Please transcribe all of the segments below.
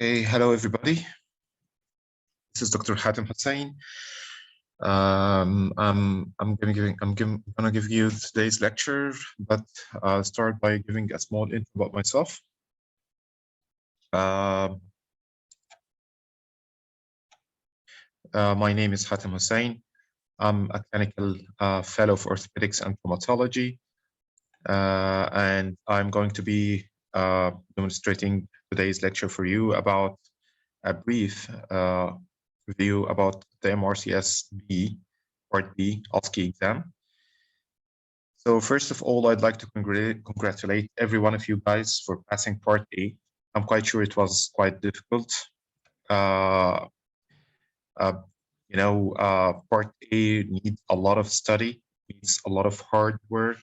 Hey, hello everybody. This is Dr. Hatem Hussein. I'm gonna give you today's lecture, but I'll start by giving a small intro about myself. My name is Hatem Hussein. I'm a clinical fellow of orthopedics and traumatology, and I'm going to be demonstrating today's lecture for you about a brief review about the MRCS B, Part B, OSCE exam. So first of all, I'd like to congratulate every one of you guys for passing Part A. I'm quite sure it was quite difficult. Part A needs a lot of study, needs a lot of hard work.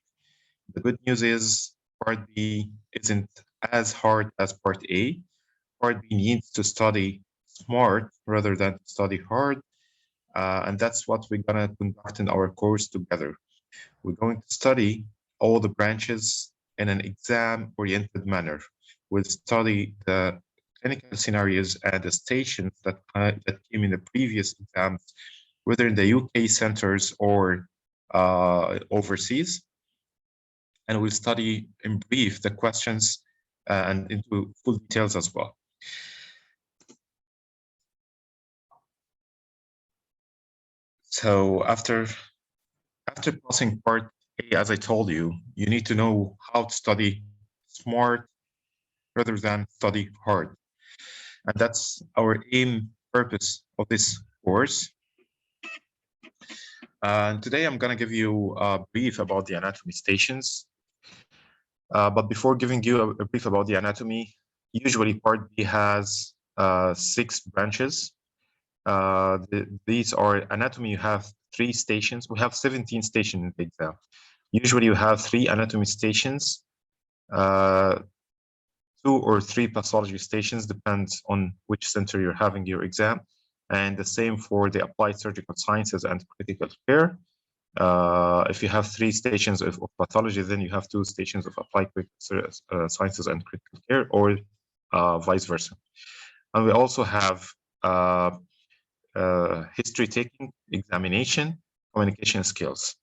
The good news is Part B isn't as hard as Part A. Part B needs to study smart rather than study hard. And that's what we're going to conduct in our course together. We're going to study all the branches in an exam-oriented manner. We'll study the clinical scenarios and the stations that came in the previous exams, whether in the UK centers or overseas. And we'll study in brief the questions and into full details as well. So after passing Part A, as I told you, you need to know how to study smart rather than study hard. And that's our aim purpose of this course. And today I'm going to give you a brief about the anatomy stations. But before giving you a brief about the anatomy, usually Part B has 6 branches. These are anatomy. You have 3 stations. We have 17 stations in the exam. Usually you have 3 anatomy stations, 2 or 3 pathology stations, depends on which center you're having your exam. And the same for the applied surgical sciences and critical care. If you have 3 stations of pathology, then you have 2 stations of applied sciences and critical care, or vice versa. And we also have history taking, examination, communication skills.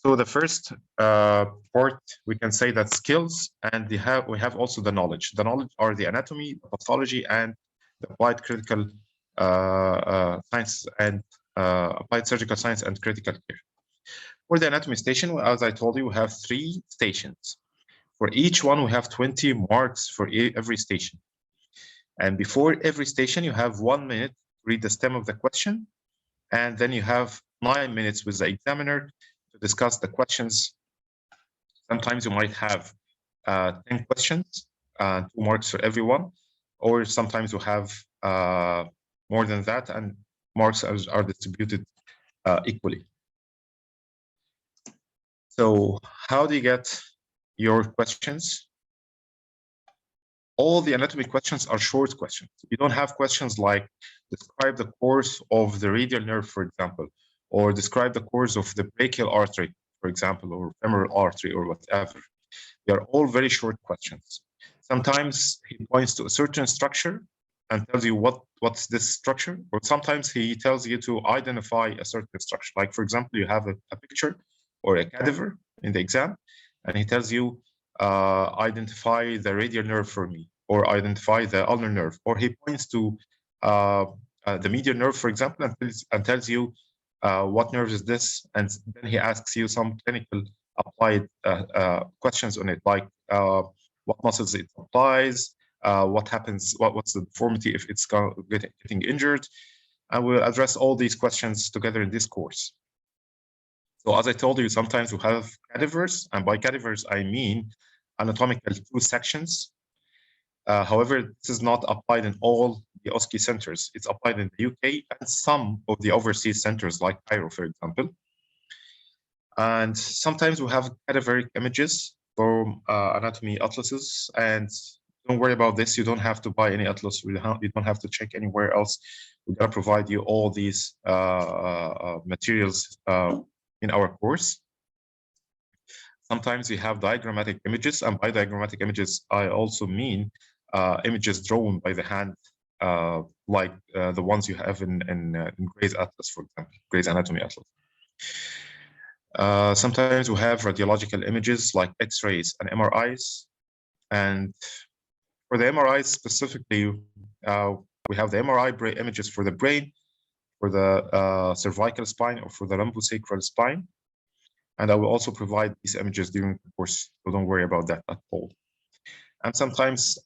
So the first part, we can say that skills, and we have also the knowledge. The knowledge are the anatomy, the pathology, and the applied critical science and applied surgical science and critical care. For the anatomy station, as I told you, we have 3 stations. For each one, we have 20 marks for every station. And before every station, you have 1 minute to read the stem of the question, and then you have 9 minutes with the examiner to discuss the questions. Sometimes you might have 10 questions, 2 marks for everyone, or sometimes you have more than that, and marks are distributed equally. So how do you get your questions? All the anatomy questions are short questions. You don't have questions like describe the course of the radial nerve, for example, or describe the course of the brachial artery, for example, or femoral artery, or whatever. They are all very short questions. Sometimes he points to a certain structure and tells you what's this structure, or sometimes he tells you to identify a certain structure. Like, for example, you have a picture or a cadaver in the exam, and he tells you, identify the radial nerve for me, or identify the ulnar nerve, or he points to the medial nerve, for example, and tells you what nerve is this, and then he asks you some clinical applied questions on it, like what muscles it applies, what happens, what's the deformity if it's getting injured, and we'll address all these questions together in this course. So as I told you, sometimes we have cadavers, and by cadavers I mean anatomical 2 sections. However, this is not applied in all the OSCE centers. It's applied in the UK and some of the overseas centers, like Cairo, for example. And sometimes we have cadaveric images from anatomy atlases. And don't worry about this. You don't have to buy any atlas. You don't have to check anywhere else. We're going to provide you all these materials in our course. Sometimes we have diagrammatic images, and by diagrammatic images, I also mean images drawn by the hand like the ones you have in Gray's Atlas, for example, Gray's Anatomy Atlas. Sometimes we have radiological images like X-rays and MRIs. And for the MRIs specifically, we have the MRI images for the brain, for the cervical spine, or for the lumbosacral spine. And I will also provide these images during the course, so don't worry about that at all. And sometimes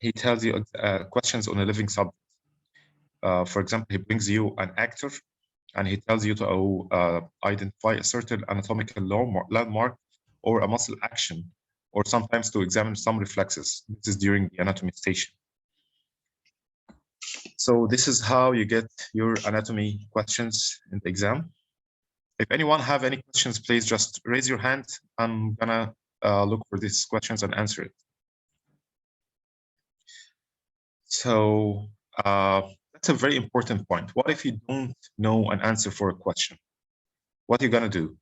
he tells you questions on a living subject. For example, he brings you an actor, and he tells you to identify a certain anatomical landmark or a muscle action, or sometimes to examine some reflexes. This is during the anatomy station. So this is how you get your anatomy questions in the exam. If anyone have any questions, please just raise your hand. I'm gonna look for these questions and answer it. So that's a very important point. What if you don't know an answer for a question? What are you gonna do?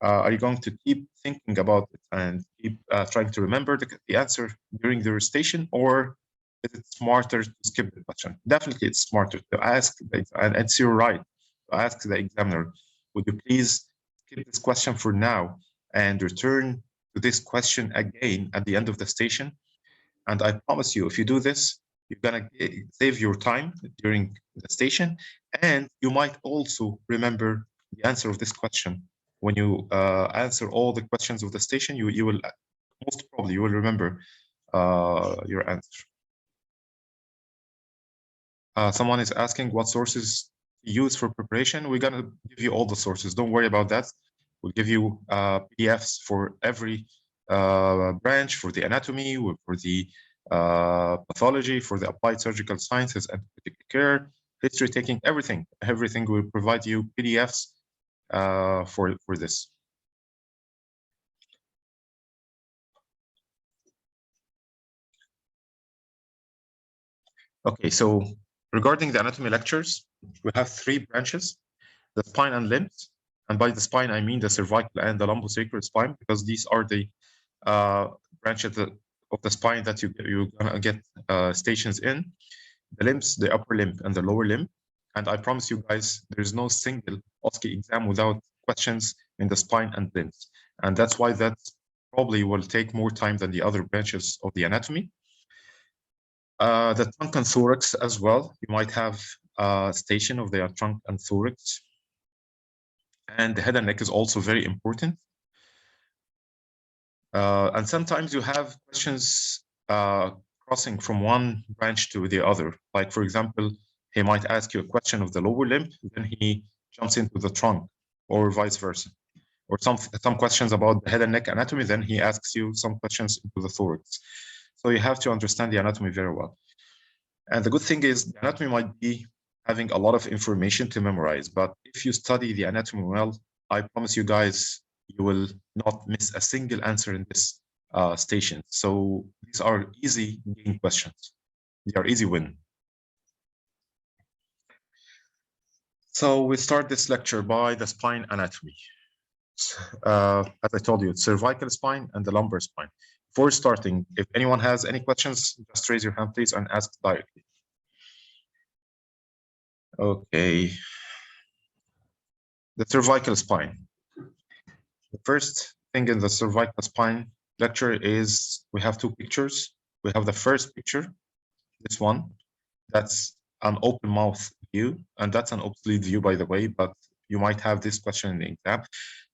Are you going to keep thinking about it and keep trying to remember the answer during the recitation, or is it smarter to skip the question? Definitely, it's smarter to ask, and it's your right to ask the examiner, would you please skip this question for now and return to this question again at the end of the station? And I promise you, if you do this, you're gonna save your time during the station, and you might also remember the answer of this question. When you answer all the questions of the station, you will most probably you will remember your answer. Someone is asking what sources to use for preparation. We're gonna give you all the sources. Don't worry about that. We'll give you PDFs for every branch, for the anatomy, for the pathology, for the applied surgical sciences and critical care, history taking, everything. Everything will provide you PDFs for this. Okay, so regarding the anatomy lectures, we have 3 branches: the spine and limbs. And by the spine, I mean the cervical and the lumbosacral spine, because these are the branches of the spine that you're gonna get stations in. The limbs, the upper limb and the lower limb. And I promise you guys, there's no single OSCE exam without questions in the spine and limbs. And that's why that probably will take more time than the other branches of the anatomy. The trunk and thorax as well. You might have a station of the trunk and thorax. And the head and neck is also very important. And sometimes you have questions crossing from one branch to the other. Like, for example, he might ask you a question of the lower limb, then he jumps into the trunk, or vice versa. Or some questions about the head and neck anatomy, then he asks you some questions into the thorax. So you have to understand the anatomy very well. And the good thing is the anatomy might be having a lot of information to memorize, but if you study the anatomy well, I promise you guys, you will not miss a single answer in this station. So these are easy gain questions. They are easy win. So we start this lecture by the spine anatomy. As I told you, it's cervical spine and the lumbar spine. Before starting, if anyone has any questions, just raise your hand, please, and ask directly. Okay. The cervical spine. The first thing in the cervical spine lecture is we have 2 pictures. We have the first picture, this one, that's an open mouth view, and that's an obsolete view, by the way, but you might have this question in the exam,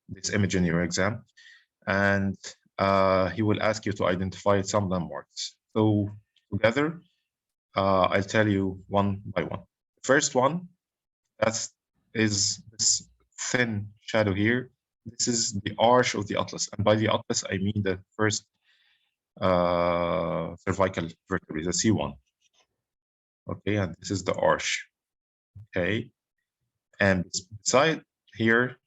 this image in your exam, and he will ask you to identify some landmarks. So together, I'll tell you one by one. The first one, is this thin shadow here. This is the arch of the atlas, and by the atlas, I mean the first cervical vertebrae, the C1. Okay, and this is the arch. Okay, and beside here,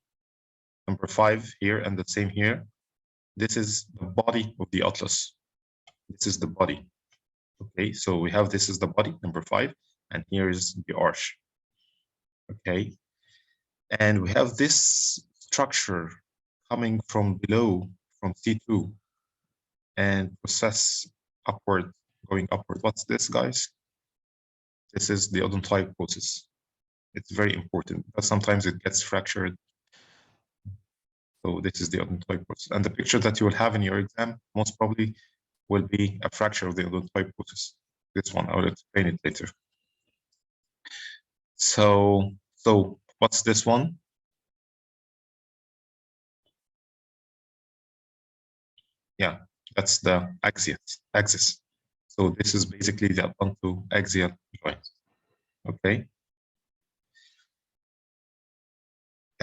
number 5 here, and the same here, this is the body of the atlas. This is the body. Okay, so we have this is the body, number 5, and here is the arch. Okay, and we have this structure coming from below, from C2, and process upward, going upward. What's this, guys? This is the odontoid process. It's very important, but sometimes it gets fractured. So this is the odontoid process. And the picture that you will have in your exam most probably will be a fracture of the odontoid process. This one, I will explain it later. So what's this one? Yeah, that's the axis. So this is basically the odontoaxial joint. Okay.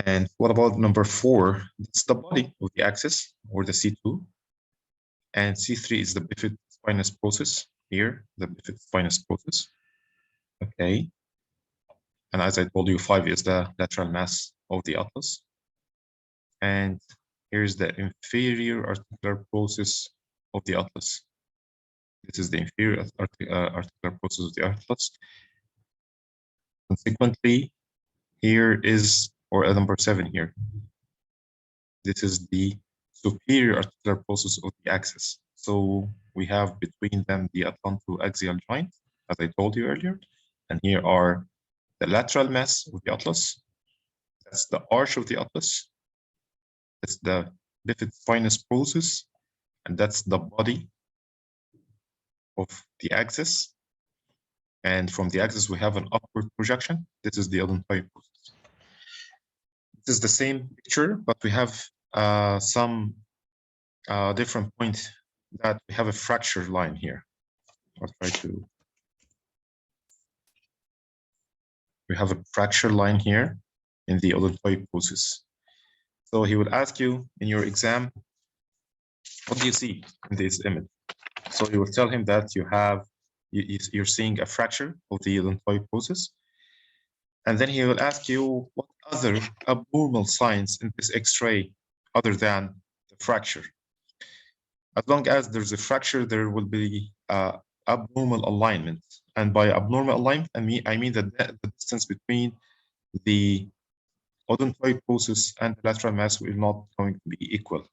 And what about number 4? It's the body of the axis, or the C2. And C3 is the bifid spinous process here, the bifid spinous process. Okay. And as I told you, 5 is the lateral mass of the atlas. And here's the inferior articular process of the atlas. This is the inferior articular process of the atlas. Consequently, here is, or number 7 here, this is the superior articular process of the axis. So we have between them the atlantoaxial joint, as I told you earlier. And here are the lateral mass of the atlas. That's the arch of the atlas. That's the bifid spinous process. And that's the body of the axis. And from the axis, we have an upward projection. This is the odontoid process. This is the same picture, but we have some different point that we have a fracture line here. I'll try to. We have a fracture line here in the odontoid process. So he will ask you in your exam, what do you see in this image? So you will tell him that you're seeing a fracture of the odontoid process. And then he will ask you what other abnormal signs in this X-ray other than the fracture. As long as there's a fracture, there will be abnormal alignment. And by abnormal alignment, I mean that the distance between the odontoid process and the lateral mass will not going to be equal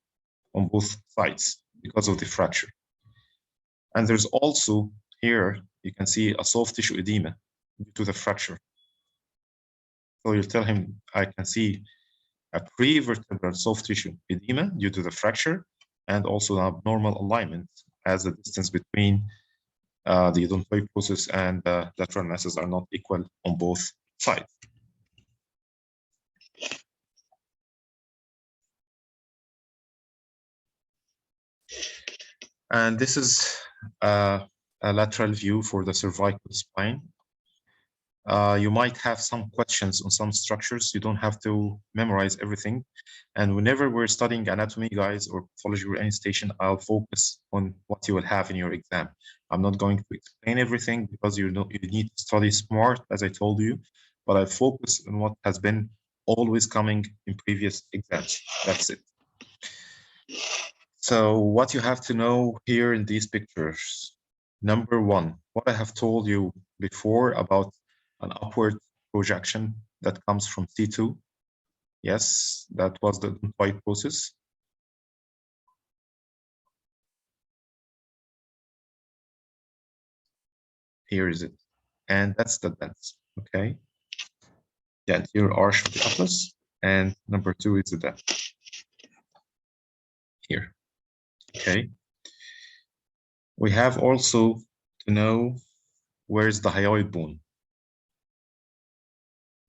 on both sides because of the fracture. And there's also here, you can see a soft tissue edema due to the fracture. So you'll tell him, I can see a prevertebral soft tissue edema due to the fracture, and also an abnormal alignment as the distance between the odontoid process and the lateral masses are not equal on both sides. And this is a lateral view for the cervical spine. You might have some questions on some structures. You don't have to memorize everything. And whenever we're studying anatomy, guys, or pathology or any station, I'll focus on what you will have in your exam. I'm not going to explain everything because you need to study smart, as I told you, but I focus on what has been always coming in previous exams. That's it. So what you have to know here in these pictures, number 1, what I have told you before about an upward projection that comes from C2. Yes, that was the odontoid process. Here is it. And that's the dents, okay? The anterior arch of the atlas. And number 2 is the dent. Here, okay? We have also to know where's the hyoid bone.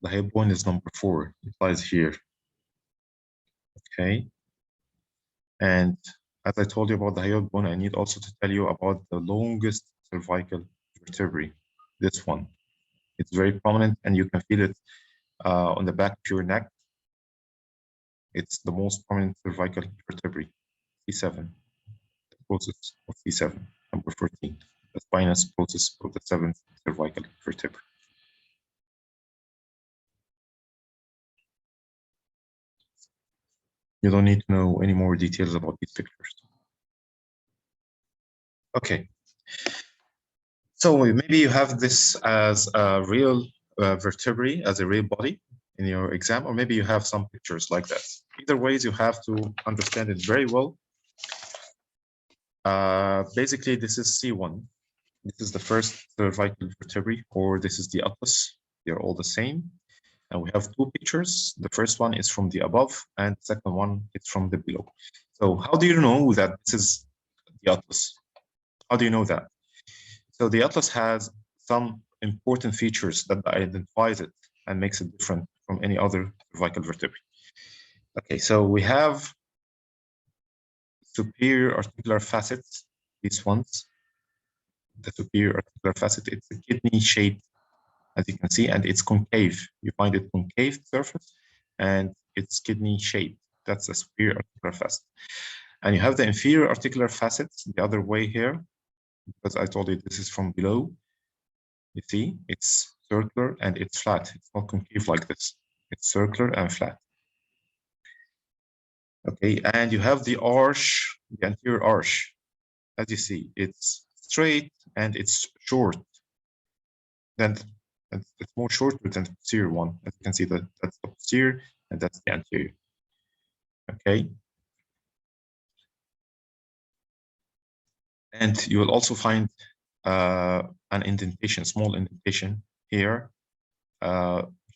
The hyoid bone is number 4, it lies here. Okay. And as I told you about the hyoid bone, I need also to tell you about the longest cervical vertebrae, this one. It's very prominent and you can feel it on the back of your neck. It's the most prominent cervical vertebrae, C7, the process of C7, number 14, the spinous process of the 7th cervical vertebrae. You don't need to know any more details about these pictures. Okay. So maybe you have this as a real vertebrae, as a real body in your exam, or maybe you have some pictures like that. Either ways, you have to understand it very well. Basically, this is C1. This is the first cervical vertebrae, or this is the atlas. They're all the same. And we have two pictures. The first one is from the above, and the second one is from the below. So how do you know that this is the atlas? How do you know that? So the atlas has some important features that identifies it and makes it different from any other cervical vertebrae. Okay, so we have superior articular facets, these ones. The superior articular facet, it's a kidney shaped, as you can see, and it's concave. You find it concave surface, and it's kidney shaped. That's the superior articular facet. And you have the inferior articular facets the other way here, because I told you this is from below. You see, it's circular and it's flat. It's not concave like this. It's circular and flat. Okay, and you have the arch, the anterior arch. As you see, it's straight and it's short. Then it's more shorter than the posterior one. As you can see, that's the posterior and that's the anterior. Okay. And you will also find an indentation, small indentation here,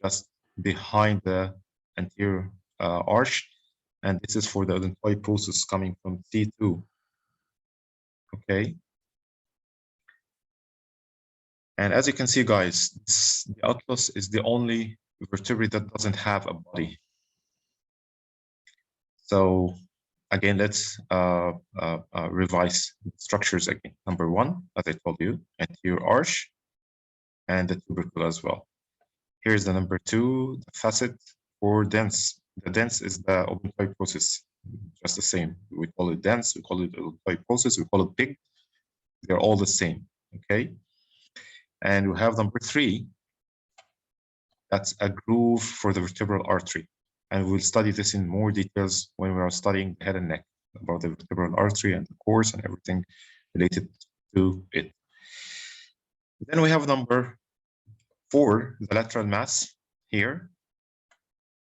just behind the anterior arch. And this is for the odontoid process coming from C2. Okay. And as you can see, guys, the atlas is the only vertebrae that doesn't have a body. So again, let's revise the structures again. Number one, as I told you, anterior arch and the tubercle as well. Here's the number two, the facet or dens. The dens is the odontoid process, just the same. We call it dens, we call it odontoid process, we call it pig. They're all the same, okay? And we have number three, that's a groove for the vertebral artery. And we'll study this in more details when we are studying the head and neck, about the vertebral artery and the course and everything related to it. Then we have number four, the lateral mass here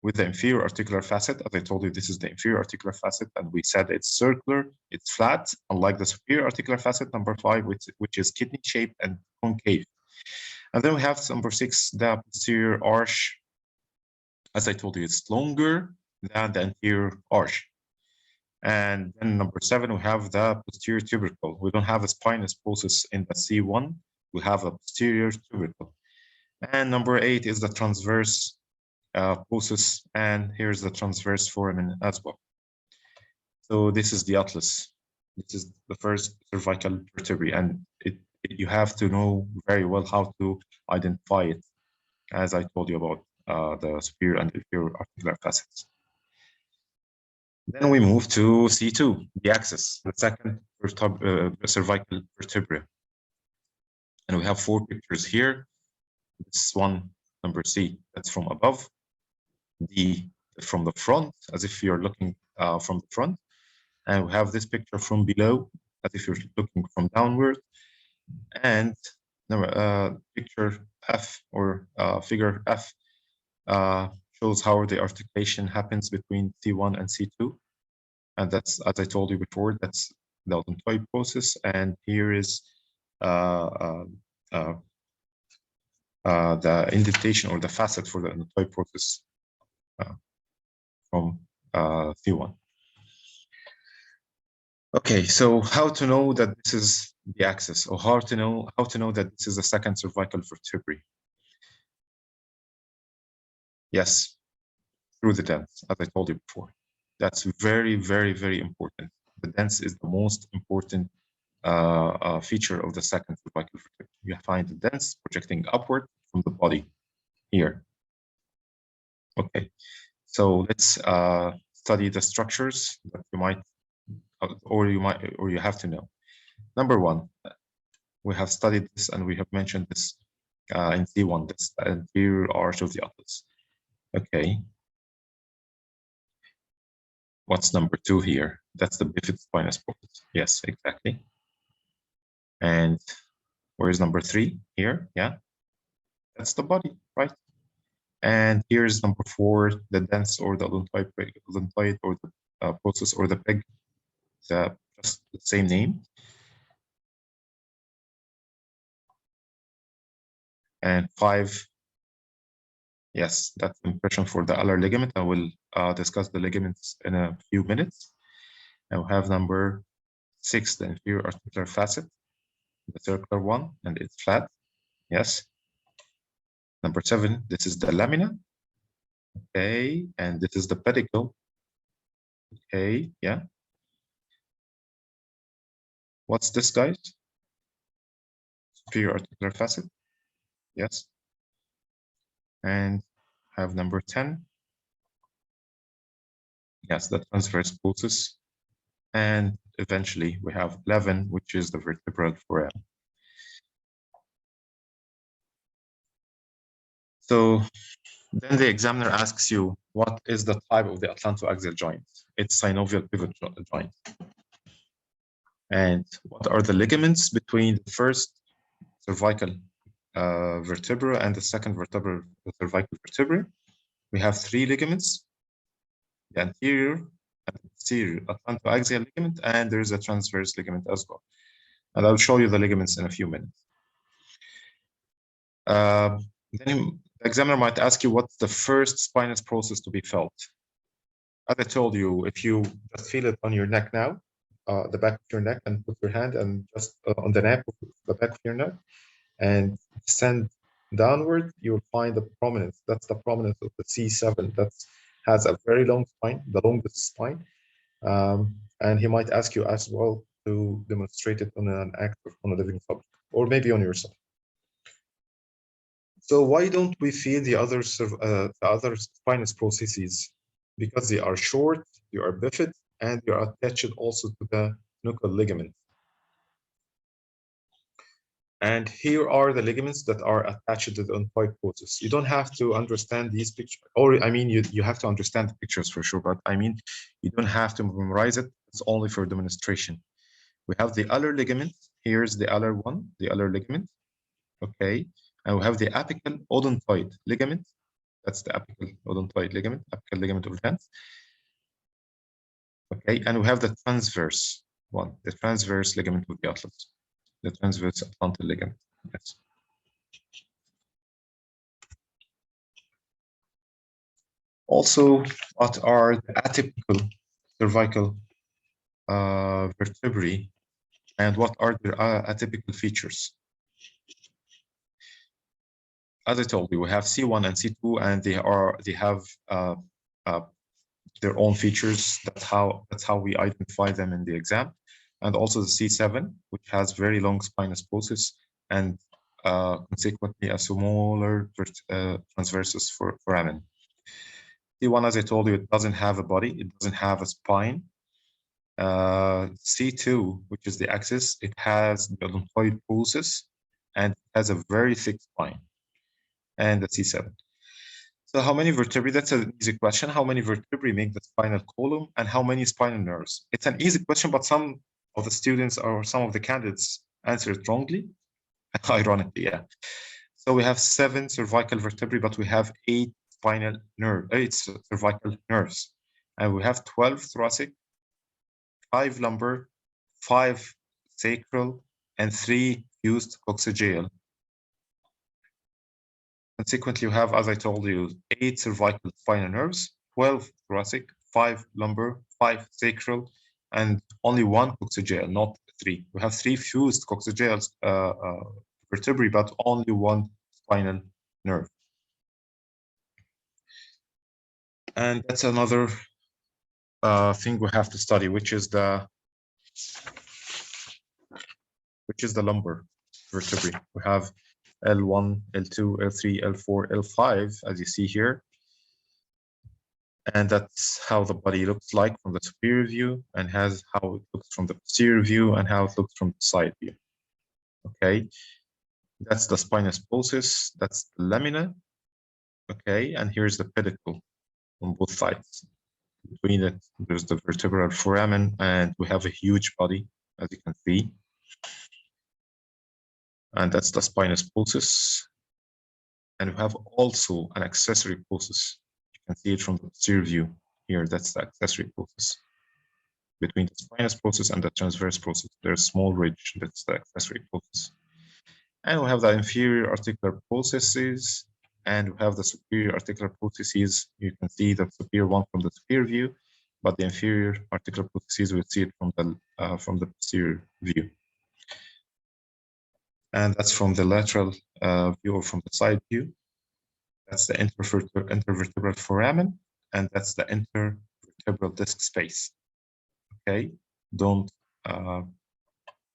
with the inferior articular facet. As I told you, this is the inferior articular facet, and we said it's circular, it's flat, unlike the superior articular facet, number five, which is kidney shaped and concave. And then we have number six, the posterior arch. As I told you, it's longer than the anterior arch. And then number seven, we have the posterior tubercle. We don't have a spinous process in the C1. We have a posterior tubercle. And number eight is the transverse process. And here's the transverse foramen as well. So this is the atlas. This is the first cervical vertebrae. And you have to know very well how to identify it, as I told you about the superior and inferior articular facets. Then we move to C2, the axis, the second cervical vertebra. And we have four pictures here. This one, number C, that's from above. D, from the front, as if you're looking from the front. And we have this picture from below, as if you're looking from downward. And picture F, or figure F, shows how the articulation happens between C1 and C2. And that's, as I told you before, that's the odontoid process. And here is the indentation or the facet for the odontoid process from C1. Okay, so how to know that this is the axis, or how to know that this is the second cervical vertebrae? Yes, through the dens, as I told you before. That's very, very, very important. The dens is the most important feature of the second cervical vertebrae. You find the dens projecting upward from the body here. Okay, so let's study the structures that you might, or you have to know. Number one, we have studied this and we have mentioned this in C1, this anterior arch of the atlas. Okay. What's number two here? That's the bifid spinous process. Yes, exactly. And where's number three? Here, yeah. That's the body, right? And here's number four, the dens or the odontoid or the process or the peg, just the same name. and 5. Yes, that's the impression for the ulnar ligament. I will discuss the ligaments in a few minutes. And we have number 6, the inferior articular facet, the circular one, and it's flat. Yes. Number 7, this is the lamina. Okay, and this is the pedicle. Okay, yeah. What's this, guys? Superior articular facet. Yes. And have number 10. Yes, the transverse pulsus. And eventually we have 11, which is the vertebral foramen. So then the examiner asks you, what is the type of the atlantoaxial joint? It's synovial pivot joint. And what are the ligaments between the first cervical vertebra and the second vertebral cervical vertebrae? We have 3 ligaments, the anterior and posterior atlantoaxial ligament, and there's a transverse ligament as well. And I'll show you the ligaments in a few minutes. Then the examiner might ask you, what's the first spinous process to be felt? As I told you, if you just feel it on your neck now, the back of your neck, and put your hand and just on the neck, the back of your neck, and descend downward, you'll find the prominence. That's the prominence of the C7. That has a very long spine, the longest spine. And he might ask you as well to demonstrate it on an active, on a living subject, or maybe on yourself. So why don't we feel the other spinous processes? Because they are short, they are bifid, and they are attached also to the nuchal ligament. And here are the ligaments that are attached to the oncoid process. You don't have to understand these pictures, or I mean, you have to understand the pictures for sure, but I mean, you don't have to memorize it. It's only for demonstration. We have the ulnar ligament. Here's the ulnar one, the ulnar ligament. Okay. And we have the apical odontoid ligament. That's the apical odontoid ligament, apical ligament of the hands. Okay. And we have the transverse one, the transverse ligament of the atlas. The transverse atlantal ligament. Yes. Also, what are the atypical cervical vertebrae, and what are their atypical features? As I told you, we have C1 and C2, and they have their own features. That's how we identify them in the exam. And also the C7, which has very long spinous process and consequently a smaller transversus foramen. C1, as I told you, it doesn't have a body, it doesn't have a spine. C2, which is the axis, it has the odontoid process and it has a very thick spine. And the C7. So how many vertebrae? That's an easy question. How many vertebrae make the spinal column, and how many spinal nerves? It's an easy question, but some of the students or some of the candidates answer it wrongly, ironically, yeah. So we have 7 cervical vertebrae, but we have 8 spinal nerve, 8 cervical nerves, and we have 12 thoracic, 5 lumbar, 5 sacral, and 3 fused coccygeal. Consequently, you have, as I told you, 8 cervical spinal nerves, 12 thoracic, 5 lumbar, 5 sacral, and only 1 coccygeal, not 3. We have 3 fused coccygeal vertebrae, but only 1 spinal nerve. And that's another thing we have to study, which is the lumbar vertebrae. We have L1, L2, L3, L4, L5, as you see here. And that's how the body looks like from the superior view, and how it looks from the posterior view, and how it looks from the side view. Okay, that's the spinous process, that's the lamina. Okay, and here's the pedicle on both sides. Between it, there's the vertebral foramen, and we have a huge body, as you can see. And that's the spinous process. And we have also an accessory process. You can see it from the posterior view here. That's the accessory process. Between the spinous process and the transverse process, there's a small ridge. That's the accessory process. And we have the inferior articular processes, and we have the superior articular processes. You can see the superior one from the superior view, but the inferior articular processes, we see it from the posterior view. And that's from the lateral view or from the side view. That's the intervertebral foramen, and that's the intervertebral disc space. Okay, don't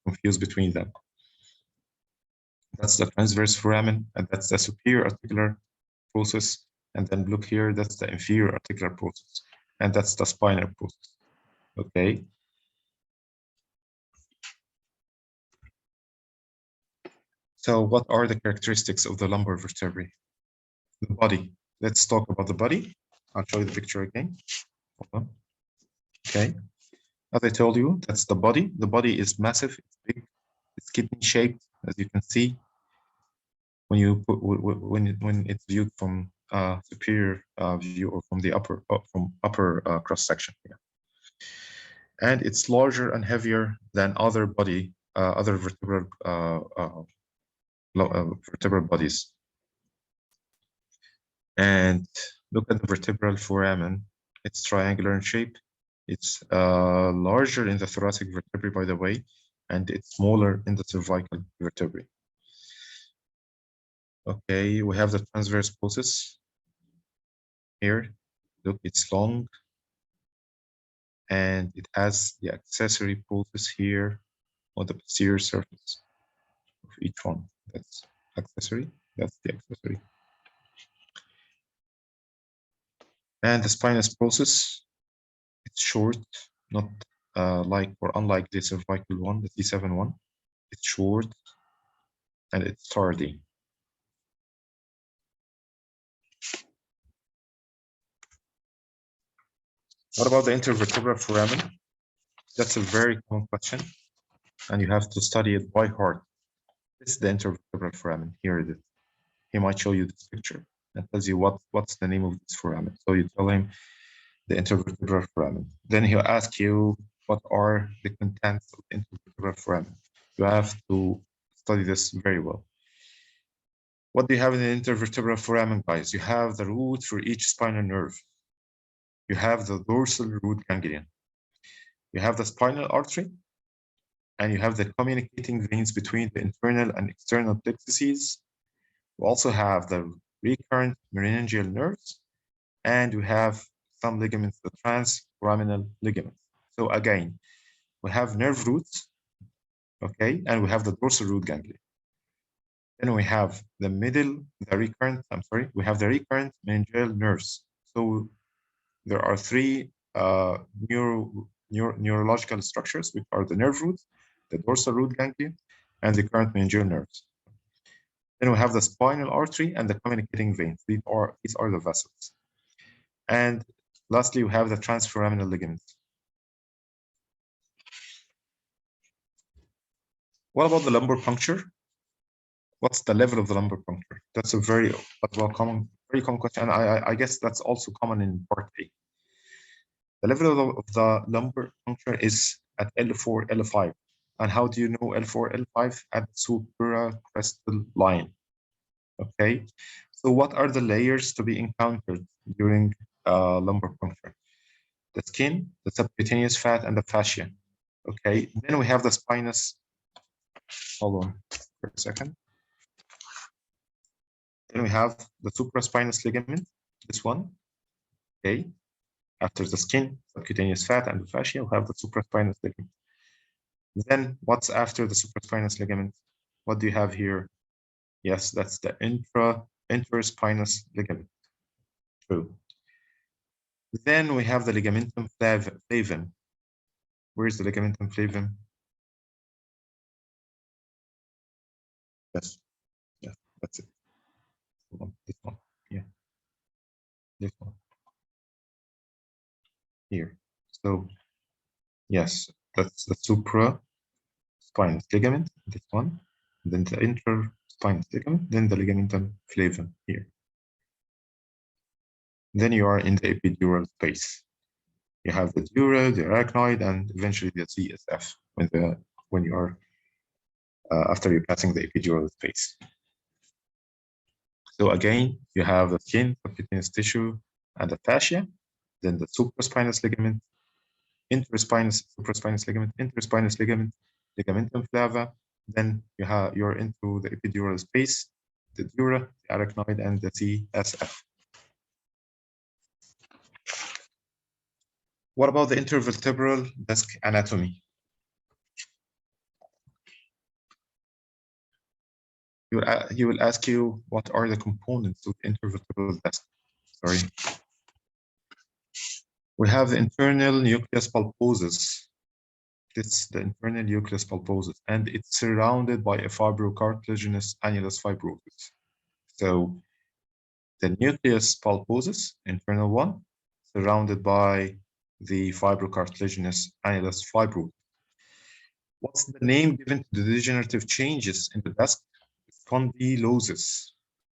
confuse between them. That's the transverse foramen, and that's the superior articular process. And then look here, that's the inferior articular process, and that's the spinal process. Okay. So what are the characteristics of the lumbar vertebrae? The body. Let's talk about the body. I'll show you the picture again. Hold on. Okay. As I told you, that's the body. The body is massive, it's big, it's kidney shaped, as you can see when you put when it's viewed from superior view or from the upper cross section here. And it's larger and heavier than other vertebral vertebral bodies. And look at the vertebral foramen. It's triangular in shape. It's larger in the thoracic vertebrae, by the way, and it's smaller in the cervical vertebrae. Okay, we have the transverse process here. Look, it's long, and it has the accessory process here on the posterior surface of each one. That's accessory. That's the accessory. And the spinous process, it's short, not like or unlike the cervical one, the T7 one. It's short and it's tardy. What about the intervertebral foramen? That's a very common question, and you have to study it by heart. This is the intervertebral foramen. Here it is. He might show you this picture and tells you what's the name of this foramen. So you tell him the intervertebral foramen. Then he'll ask you what are the contents of the intervertebral foramen. You have to study this very well. What do you have in the intervertebral foramen, guys? You have the root for each spinal nerve. You have the dorsal root ganglion. You have the spinal artery, and you have the communicating veins between the internal and external plexuses. We also have the recurrent meningeal nerves, and we have some ligaments, the transforaminal ligaments. So again, we have nerve roots, okay, and we have the dorsal root ganglion. Then we have we have the recurrent meningeal nerves. So there are three neurological structures, which are the nerve roots, the dorsal root ganglion, and the recurrent meningeal nerves. Then we have the spinal artery and the communicating veins. These are the vessels. And lastly, we have the transforaminal ligaments. What about the lumbar puncture? What's the level of the lumbar puncture? That's a very common question. And I guess that's also common in part A. The level of the lumbar puncture is at L4, L5. And how do you know L4, L5? At the supracrestal line. Okay, so what are the layers to be encountered during lumbar puncture? The skin, the subcutaneous fat, and the fascia. Okay, then we have the spinous. Hold on for a second. Then we have the supraspinous ligament, this one. Okay, after the skin, subcutaneous fat, and the fascia, we have the supraspinous ligament. Then what's after the supraspinous ligament? What do you have here? Yes, that's the interspinous ligament. True. Then we have the ligamentum flavum. Where's the ligamentum flavum? Yes, that's it. This one, yeah, this one here. So yes, that's the supraspinous ligament, this one, then the interspinous ligament, then the ligamentum flavum here. Then you are in the epidural space. You have the dura, the arachnoid, and eventually the CSF when you are after you're passing the epidural space. So again, you have the skin, subcutaneous tissue, and the fascia, then the supraspinous ligament, interspinous, supraspinous ligament, interspinous ligament, ligamentum flava. Then you're into the epidural space, the dura, the arachnoid, and the CSF. What about the intervertebral disc anatomy? He will ask you what are the components of the intervertebral disc. Sorry. We have the internal nucleus pulposus. It's the internal nucleus pulposus, and it's surrounded by a fibrocartilaginous annulus fibrosus. So the nucleus pulposus, internal one, surrounded by the fibrocartilaginous annulus fibrosus. What's the name given to the degenerative changes in the disc? Spondylosis.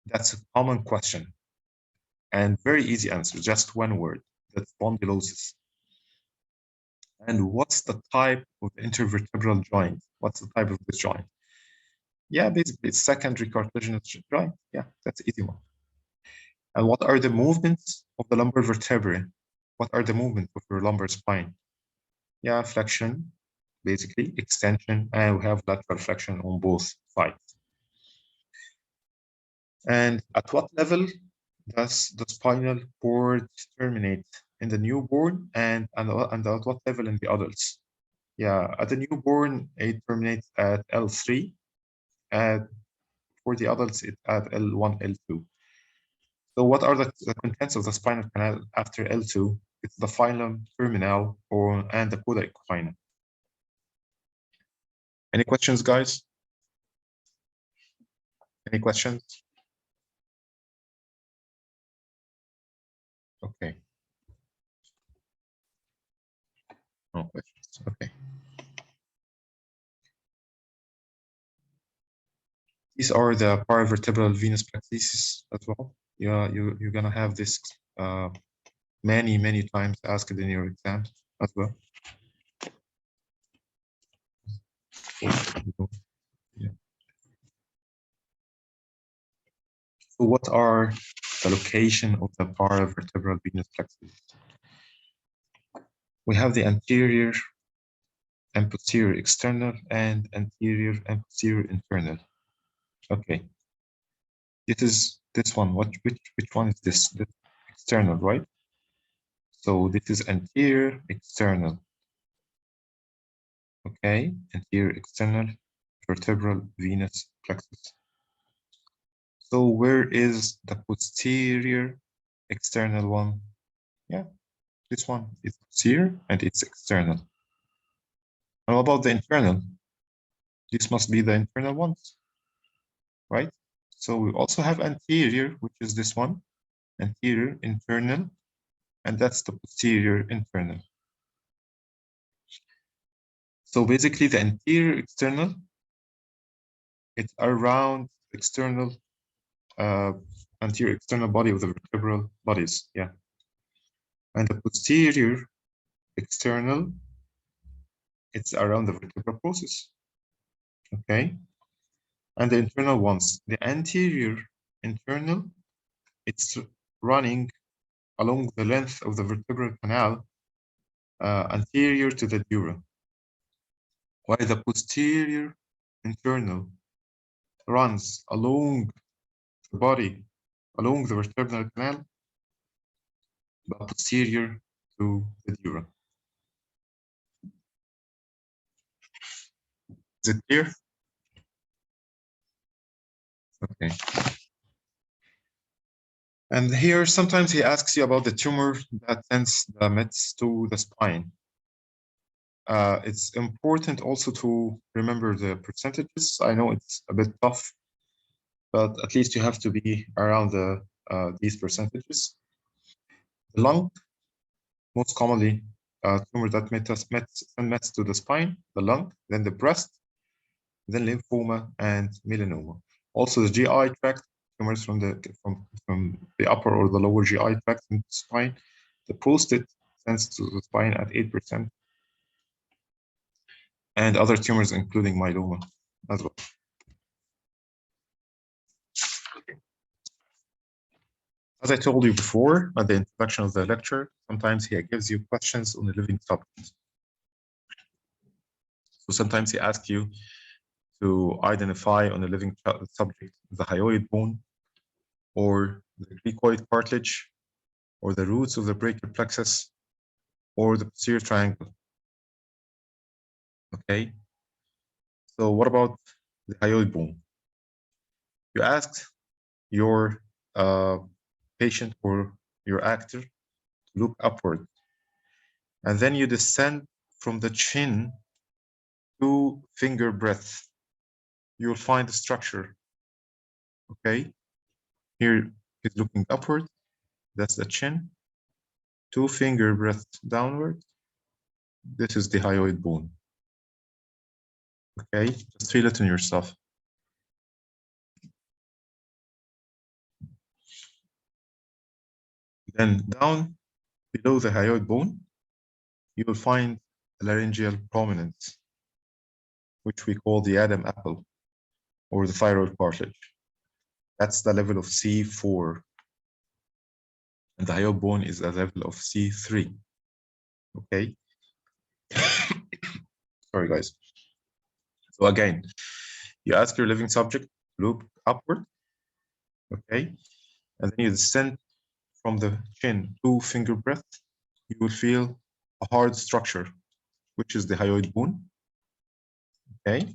That's a common question and very easy answer, just one word. That's spondylosis. And what's the type of the intervertebral joint? What's the type of this joint? Yeah, basically it's secondary cartilaginous joint. Yeah, that's an easy one. And what are the movements of the lumbar vertebrae? What are the movements of your lumbar spine? Yeah, flexion, basically extension, and we have lateral flexion on both sides. And at what level does the spinal cord terminate? In the newborn and at what level in the adults? Yeah, at the newborn, it terminates at L3. For the adults, it's at L1, L2. So what are the contents of the spinal canal after L2? It's the filum terminal and the coda equina. Any questions, guys? Any questions? Okay. No questions. Okay. These are the paravertebral venous plexuses as well. Yeah, you're gonna have this many times asked in your exams as well. Yeah. So what are the location of the paravertebral venous plexus? We have the anterior and posterior external and anterior and posterior internal. Okay. This one. Which one is this? This external, right? So this is anterior external. Okay, anterior external vertebral venous plexus. So where is the posterior external one? Yeah, this one is posterior and it's external. And what about the internal? This must be the internal ones, right? So we also have anterior, which is this one, anterior internal, and that's the posterior internal. So basically the anterior external, it's around external, anterior external body of the vertebral bodies, yeah. And the posterior external, it's around the vertebral process, okay? And the internal ones, the anterior internal, it's running along the length of the vertebral canal anterior to the dura, while the posterior internal runs along the body, along the vertebral canal, but posterior to the dura. Is it clear? Okay. And here, sometimes he asks you about the tumor that sends the mets to the spine. It's important also to remember the percentages. I know it's a bit tough, but at least you have to be around these percentages. The lung, most commonly, tumor that send mets to the spine, the lung, then the breast, then lymphoma and melanoma. Also the GI tract, tumors from the upper or the lower GI tract in the spine. The prostate sends to the spine at 8%. And other tumors, including myeloma. as well. As I told you before at the introduction of the lecture, sometimes he gives you questions on the living subject. So sometimes he asks you to identify on the living subject the hyoid bone, or the cricoid cartilage, or the roots of the brachial plexus, or the posterior triangle. Okay. So what about the hyoid bone? You asked your patient or your actor to look upward, and then you descend from the chin to finger breadth. You'll find the structure. Okay. Here he's looking upward. That's the chin. 2 finger breadth downward. This is the hyoid bone. Okay, just feel it in yourself. Then down below the hyoid bone, you will find a laryngeal prominence, which we call the Hatem apple or the thyroid cartilage. That's the level of C4. And the hyoid bone is a level of C3. Okay. Sorry, guys. So again, you ask your living subject to look upward. Okay. And then you descend from the chin 2 finger breadth. You will feel a hard structure, which is the hyoid bone. Okay.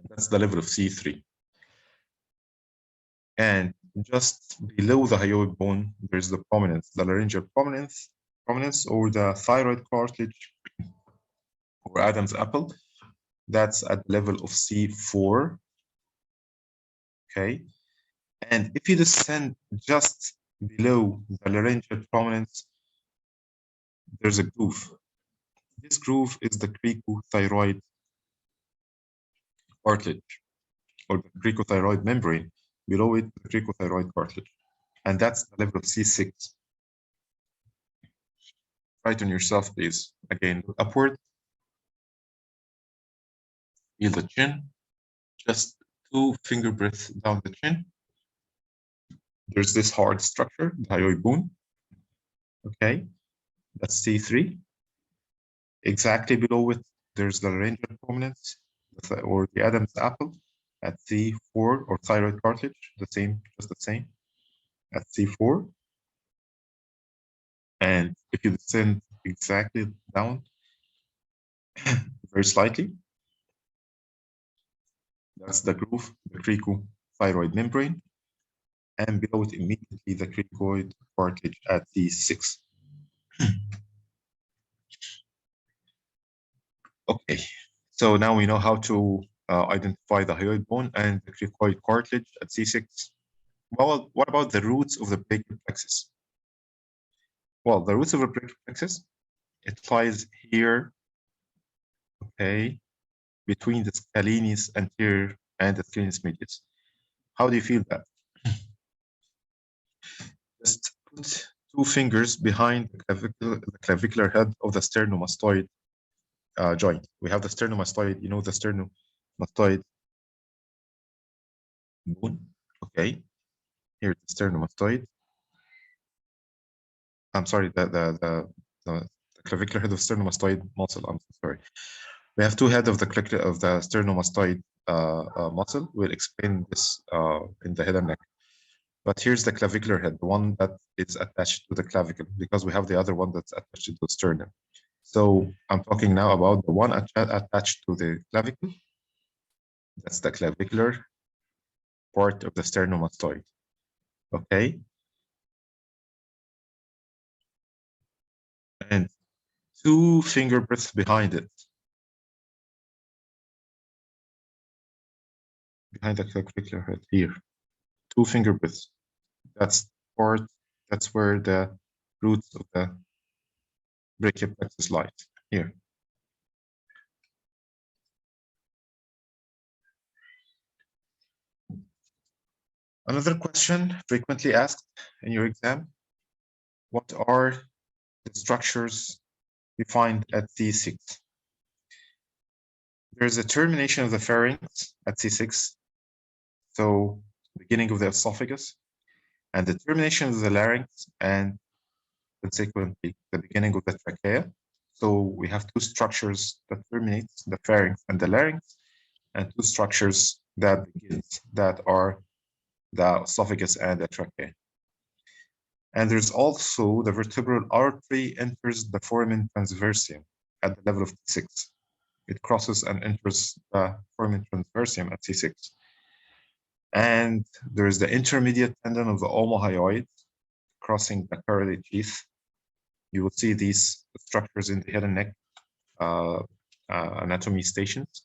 That's the level of C3. And just below the hyoid bone, there's the prominence, the laryngeal prominence, or the thyroid cartilage, or Adam's apple. That's at the level of C4. Okay. And if you descend just below the laryngeal prominence, there's a groove. This groove is the cricothyroid cartilage, or the cricothyroid membrane. Below it, the cricothyroid cartilage. And that's the level of C6. Write on yourself, please. Again, look upward. Feel the chin. Just 2 finger breaths down the chin. There's this hard structure, the hyoid bone. Okay, that's C3. Exactly below it, there's the laryngeal prominence, or the Adam's apple at C4, or thyroid cartilage, just the same, at C4. And if you descend exactly down, very slightly, that's the groove, the cricothyroid membrane, and below it immediately the cricoid cartilage at C6. Okay, so now we know how to identify the hyoid bone and the cricoid cartilage at C6. Well, what about the roots of the brachial plexus? Well, the roots of the brachial plexus, it lies here, okay, between the scalenus anterior and the scalenus medius. How do you feel that? Just put 2 fingers behind the clavicular head of the sternomastoid joint. We have the sternomastoid, you know, the sternomastoid bone. Okay, here's the sternomastoid. I'm sorry, the clavicular head of sternomastoid muscle. I'm sorry. We have 2 heads of the sternomastoid muscle. We'll explain this in the head and neck. But here's the clavicular head, the one that is attached to the clavicle, because we have the other one that's attached to the sternum. So I'm talking now about the one attached to the clavicle. That's the clavicular part of the sternomastoid. Okay. And 2 finger breaths behind it. Behind the clavicular head here. 2 finger breaths. That's where the roots of the brachial plexus lies, here. Another question frequently asked in your exam: what are the structures we find at C6? There's a termination of the pharynx at C6, so beginning of the esophagus, and the termination of the larynx, and consequently the beginning of the trachea. So we have two structures that terminate, the pharynx and the larynx, and two structures that begins, that are the esophagus and the trachea. And there's also the vertebral artery enters the foramen transversium at the level of T6. It crosses and enters the foramen transversium at C6. And there's the intermediate tendon of the omohyoid crossing the carotid sheath. You will see these structures in the head and neck anatomy stations.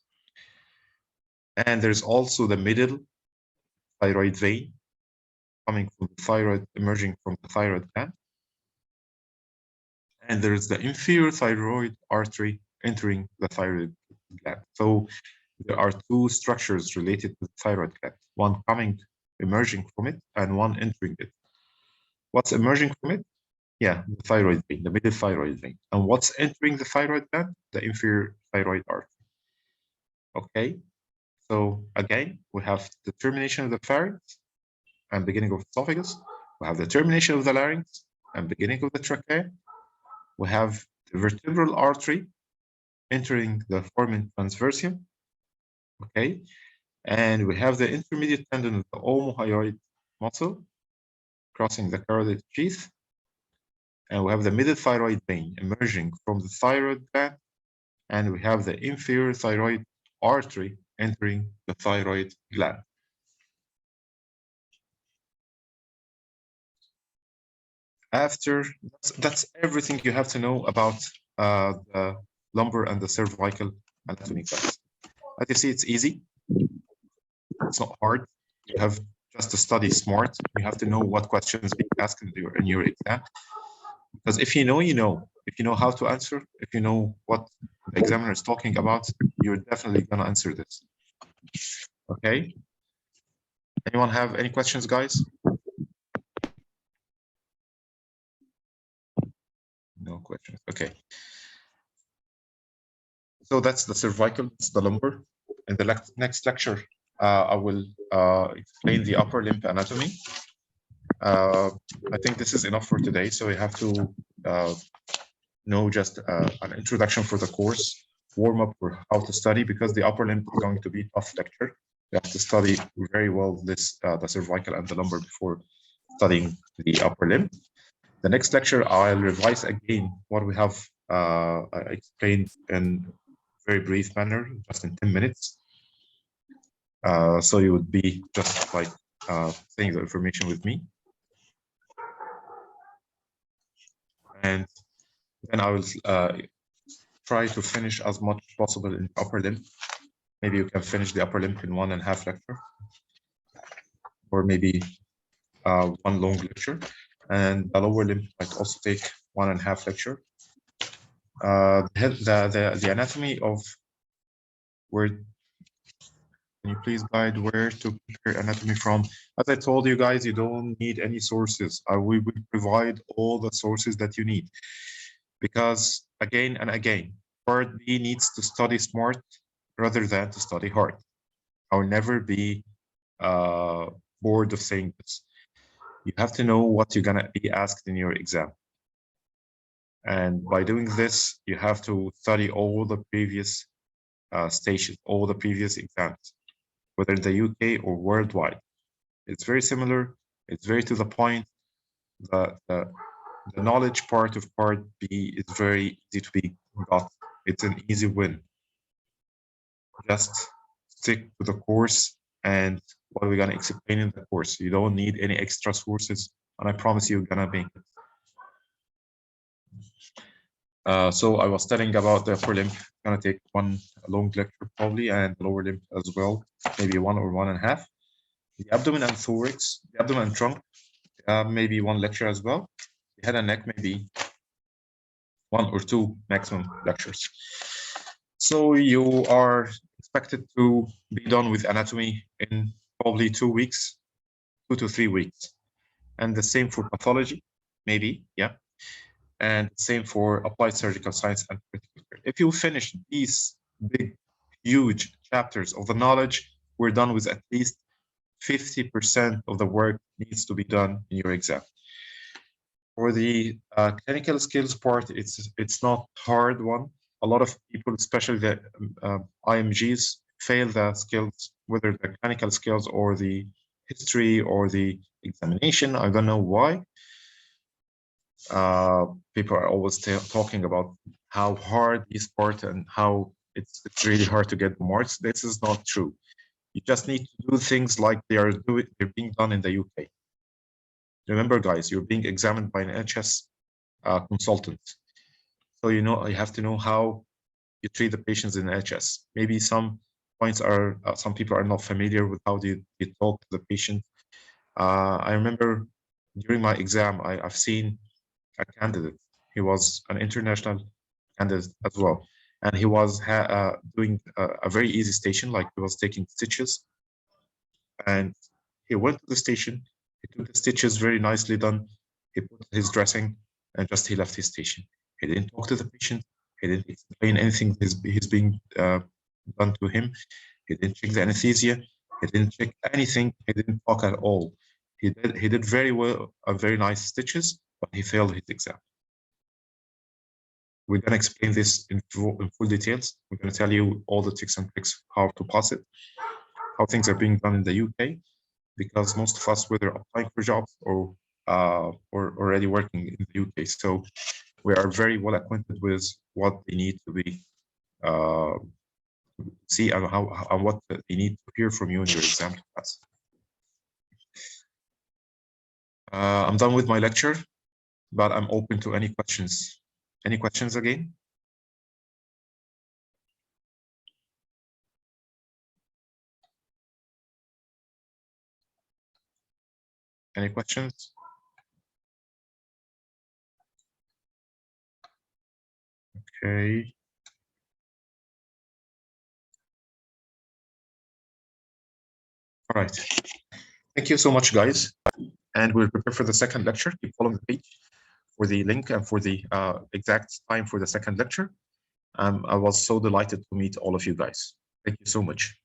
And there's also the middle thyroid vein coming from the thyroid, emerging from the thyroid gland. And there's the inferior thyroid artery entering the thyroid gland. So there are two structures related to the thyroid gland, one emerging from it, and one entering it. What's emerging from it? Yeah, the thyroid vein, the middle thyroid vein. And what's entering the thyroid gland? The inferior thyroid artery. Okay, so again, we have the termination of the pharynx and beginning of esophagus. We have the termination of the larynx and beginning of the trachea. We have the vertebral artery entering the foramen transversium. Okay, and we have the intermediate tendon of the omohyoid muscle crossing the carotid sheath. And we have the middle thyroid vein emerging from the thyroid gland. And we have the inferior thyroid artery entering the thyroid gland. After, that's everything you have to know about the lumbar and the cervical anatomy class. As you see, it's easy. It's not hard. You have just to study smart. You have to know what questions being asked in your exam. Because if you know, you know. If you know how to answer, if you know what the examiner is talking about, you're definitely going to answer this. Okay. Anyone have any questions, guys? No questions. Okay. So that's the cervical, it's the lumbar. In the next lecture, I will explain the upper limb anatomy. I think this is enough for today. So we have to know just an introduction for the course, warm up for how to study, because the upper limb is going to be a tough lecture. You have to study very well this the cervical and the lumbar before studying the upper limb. The next lecture, I'll revise again what we have explained in very brief manner, just in 10 minutes. So you would be just like saying the information with me. And then I will try to finish as much as possible in the upper limb. Maybe you can finish the upper limb in 1.5 lecture, or maybe one long lecture. And the lower limb might also take 1.5 lecture. The anatomy of where, can you please guide where to prepare anatomy from? As I told you guys, you don't need any sources. We will provide all the sources that you need. Because again and again, part B needs to study smart rather than to study hard. I will never be bored of saying this. You have to know what you're gonna be asked in your exam. And by doing this, you have to study all the previous stations, all the previous exams, whether in the UK or worldwide. It's very similar. It's very to the point. The knowledge part of part B is very easy to be got. It's an easy win. Just stick to the course and what we're gonna explain in the course. You don't need any extra sources, and I promise you're gonna make it. So I was telling about the upper limb. It's gonna take one long lecture probably, and the lower limb as well, maybe 1 or 1.5. The abdomen and thorax, the abdomen and trunk, maybe 1 lecture as well. The head and neck, maybe 1 or 2 maximum lectures. So you are expected to be done with anatomy in probably 2 weeks, 2 to 3 weeks. And the same for pathology, maybe, yeah. And same for applied surgical science and critical care. If you finish these big, huge chapters of the knowledge, we're done with at least 50% of the work needs to be done in your exam. For the clinical skills part, it's not hard one. A lot of people, especially the IMGs, fail the skills, whether the clinical skills or the history or the examination. I don't know why. People are always talking about how hard this part and how it's really hard to get marks. This is not true. You just need to do things like they're being done in the UK. Remember, guys, you're being examined by an NHS consultant. So you have to know how you treat the patients in NHS. Maybe some points are, some people are not familiar with how you talk to the patient. I remember during my exam, I've seen a candidate. He was an international candidate as well. And he was doing a very easy station, like he was taking stitches. And he went to the station, he took the stitches very nicely done, he put his dressing, and just he left his station. He didn't talk to the patient, he didn't explain anything he's being done to him, he didn't check the anesthesia, he didn't check anything, he didn't talk at all. He did very well, very nice stitches, but he failed his exam. We're going to explain this in full details. We're going to tell you all the tricks and tricks how to pass it, how things are being done in the UK, because most of us, whether applying for jobs or already working in the UK, so we are very well acquainted with what they need to be see and how and what they need to hear from you in your exam to pass. I'm done with my lecture, but I'm open to any questions. Any questions again? Any questions? Okay. All right. Thank you so much, guys. And we'll prepare for the second lecture. Keep following the page for the link and for the exact time for the second lecture. I was so delighted to meet all of you guys. Thank you so much.